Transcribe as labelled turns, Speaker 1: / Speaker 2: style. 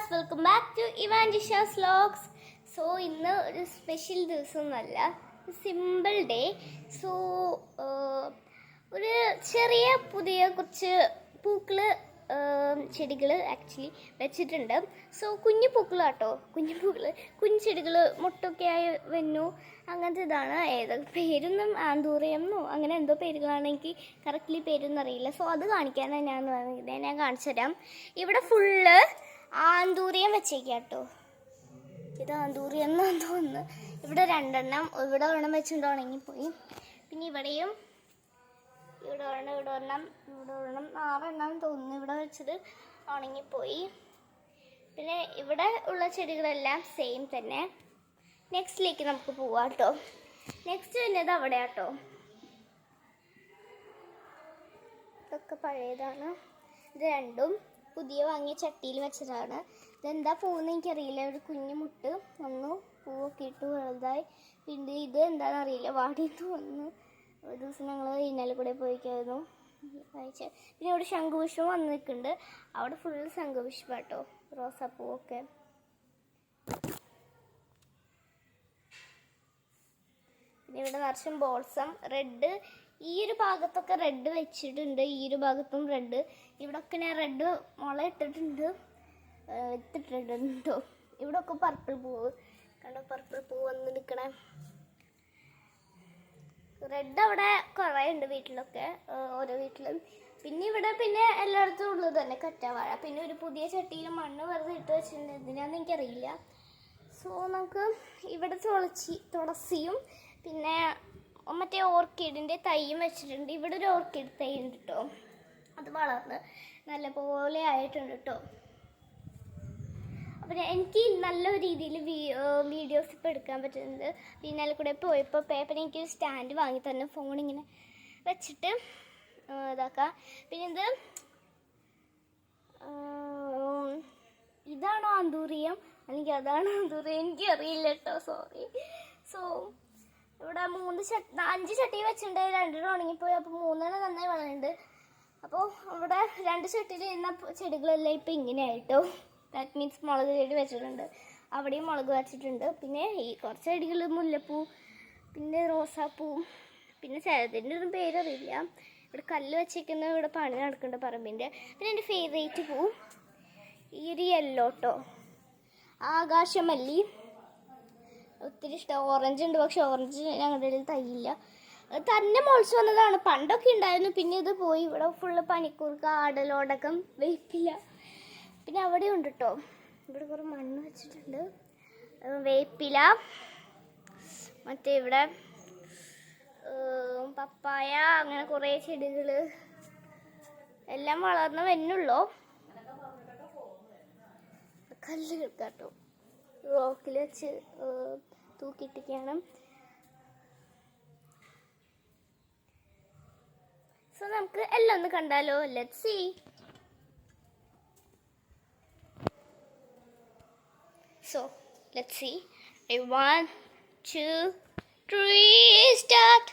Speaker 1: Viewers, welcome back to ഇവാൻജിഷാസ് vlogs. So ഇന്ന് ഒരു സ്പെഷ്യൽ ദിവസമൊന്നുമല്ല, സിമ്പിൾ ഡേ. സോ ഒരു ചെറിയ പുതിയ കുറച്ച് പൂക്കൾ ചെടികൾ ആക്ച്വലി വെച്ചിട്ടുണ്ട്. സോ കുഞ്ഞു പൂക്കളാട്ടോ, കുഞ്ഞു ചെടികൾ മുട്ടൊക്കെ ആയി വന്നു. അങ്ങനത്തെ ഇതാണ്. ഏതൊക്കെ പേരൊന്നും ആന്തൂറിയെന്നോ അങ്ങനെ എന്തോ പേരുകളാണ്, എനിക്ക് കറക്റ്റ്ലി പേരൊന്നും അറിയില്ല. സോ അത് കാണിക്കാനാണ് ഞാൻ കാണിച്ചു തരാം. ഇവിടെ ഫുള്ള് ആന്തൂറിയം വെച്ചേക്കാട്ടോ. ഇത് ആന്തൂറിയം എന്നാന്ന് തോന്നുന്നു. ഇവിടെ രണ്ടെണ്ണം, ഇവിടെ ഒരെണ്ണം വെച്ചിട്ട് ഉണങ്ങിപ്പോയി. പിന്നെ ഇവിടെയും ഇവിടെ ഒരെണ്ണം 6 തോന്നുന്നു ഇവിടെ വെച്ചത് ഉണങ്ങിപ്പോയി. പിന്നെ ഇവിടെ ഉള്ള ചെടികളെല്ലാം സെയിം തന്നെ. നെക്സ്റ്റിലേക്ക് നമുക്ക് പോവാം കേട്ടോ. നെക്സ്റ്റ് വരുന്നത് അവിടെ കേട്ടോ. ഇതൊക്കെ പഴയതാണ്. ഇത് രണ്ടും പുതിയ വാങ്ങിയ ചട്ടിയിൽ വെച്ചതാണ്. ഇതെന്താ പൂവെന്ന് എനിക്കറിയില്ല. ഒരു കുഞ്ഞു മുട്ട് വന്നു, പൂവൊക്കെ ഇട്ട് വലുതായി. പിന്നെ ഇത് എന്താണെന്ന് അറിയില്ല, വാടിയിട്ട് വന്നു. ഒരു ദിവസം ഞങ്ങൾ ഇന്നലെ കൂടെ പോയിക്കായിരുന്നു വായിച്ച. പിന്നെ ഇവിടെ ശംഖുപുഷ്പം വന്ന് നിൽക്കുന്നുണ്ട്. അവിടെ ഫുള്ള് ശംഖുപുഷ്പം കേട്ടോ, റോസാപ്പൂവൊക്കെ. പിന്നെ ഇവിടെ നിറച്ചും ബോൾസം റെഡ്. ഈ ഒരു ഭാഗത്തൊക്കെ റെഡ് വെച്ചിട്ടുണ്ട്, ഈ ഒരു ഭാഗത്തും റെഡ്. ഇവിടെ ഒക്കെ ഞാൻ റെഡ് മുള ഇട്ടിട്ടുണ്ട്, വിത്തിട്ടിട്ടുണ്ട് കേട്ടോ. ഇവിടെ ഒക്കെ പർപ്പിൾ പൂവ് കണ്ടോ, പർപ്പിൾ പൂവ് വന്ന് നിൽക്കണേ. റെഡ് അവിടെ കുറേ ഉണ്ട് വീട്ടിലൊക്കെ, ഓരോ വീട്ടിലും. പിന്നെ ഇവിടെ പിന്നെ എല്ലായിടത്തും ഉള്ളത് തന്നെ കറ്റാവാഴ. പിന്നെ ഒരു പുതിയ ചട്ടിയിൽ മണ്ണ് വെറുതെ ഇട്ട് വെച്ചിട്ടുണ്ട്, എന്തിനാന്ന് എനിക്കറിയില്ല. സോ നമുക്ക് ഇവിടെ തുളസിയും പിന്നെ മറ്റേ ഓർക്കിഡിൻ്റെ തൈയും വെച്ചിട്ടുണ്ട്. ഇവിടെ ഒരു ഓർക്കിഡ് തൈ ഉണ്ട് കേട്ടോ, അത് വളർന്ന് നല്ല പോലെ ആയിട്ടുണ്ട് കേട്ടോ. അപ്പം എനിക്ക് നല്ല രീതിയിൽ വീഡിയോസ് ഇപ്പോൾ എടുക്കാൻ പറ്റുന്നുണ്ട്. പിന്നെ അതിൽ കൂടെ പോയപ്പോൾ പേപ്പർ എനിക്കൊരു സ്റ്റാൻഡ് വാങ്ങി തന്നെ, ഫോണിങ്ങനെ വെച്ചിട്ട് ഇതാക്കാം. പിന്നെ ഇതാണോ ആന്തൂറിയം അല്ലെങ്കിൽ അതാണോ ആന്തൂറിയം എനിക്കറിയില്ല കേട്ടോ, സോറി. സോ ഇവിടെ 5 ചട്ടി വെച്ചിട്ടുണ്ട്, 2 ഉണങ്ങിപ്പോയി. അപ്പോൾ 3 നന്നായി വളരുന്നുണ്ട്. അപ്പോൾ ഇവിടെ 2 ചട്ടിയിൽ ഇരുന്ന ചെടികളെല്ലാം ഇപ്പം ഇങ്ങനെയായിട്ടോ. ദാറ്റ് മീൻസ് മുളക് ചെടി വെച്ചിട്ടുണ്ട്, അവിടെയും മുളക് വെച്ചിട്ടുണ്ട്. പിന്നെ ഈ കുറച്ച് ചെടികൾ മുല്ലപ്പൂ, പിന്നെ റോസാപ്പൂ, പിന്നെ ചിലതിൻ്റെ ഒന്നും പേരറിയില്ല. ഇവിടെ കല്ല് വെച്ചിരിക്കുന്ന, ഇവിടെ പണി നടക്കുന്നുണ്ട് പറമ്പിൻ്റെ. പിന്നെ എൻ്റെ ഫേവറേറ്റ് പൂ ഈ ഒരു യെല്ലോ കേട്ടോ, ആകാശമല്ലി. ഒത്തിരി ഇഷ്ടം. ഓറഞ്ച് ഉണ്ട്, പക്ഷെ ഓറഞ്ച് ഞങ്ങളുടെ ഇടയിൽ തൈയില്ല, തന്നെ മുളച്ച് വന്നതാണ്. പണ്ടൊക്കെ ഉണ്ടായിരുന്നു, പിന്നെ ഇത് പോയി. ഇവിടെ ഫുള്ള് പനിക്കൂർക്ക, ആടലോടകം, വേപ്പില. പിന്നെ അവിടെ ഉണ്ട് കേട്ടോ, ഇവിടെ കുറേ മണ്ണ് വെച്ചിട്ടുണ്ട്, വേപ്പില. മറ്റേ ഇവിടെ പപ്പായ, അങ്ങനെ കുറേ ചെടികൾ എല്ലാം വളർന്ന് വരുന്നുള്ളൂ. കല്ല് കേട്ടോ, റോക്കിൽ വെച്ച് തൂക്കിയിട്ടൊക്കെയാണ്. സോ നമുക്ക് എല്ലാം ഒന്ന് കണ്ടാലോ. Let's see. So let's see. 1, 2, 3, start.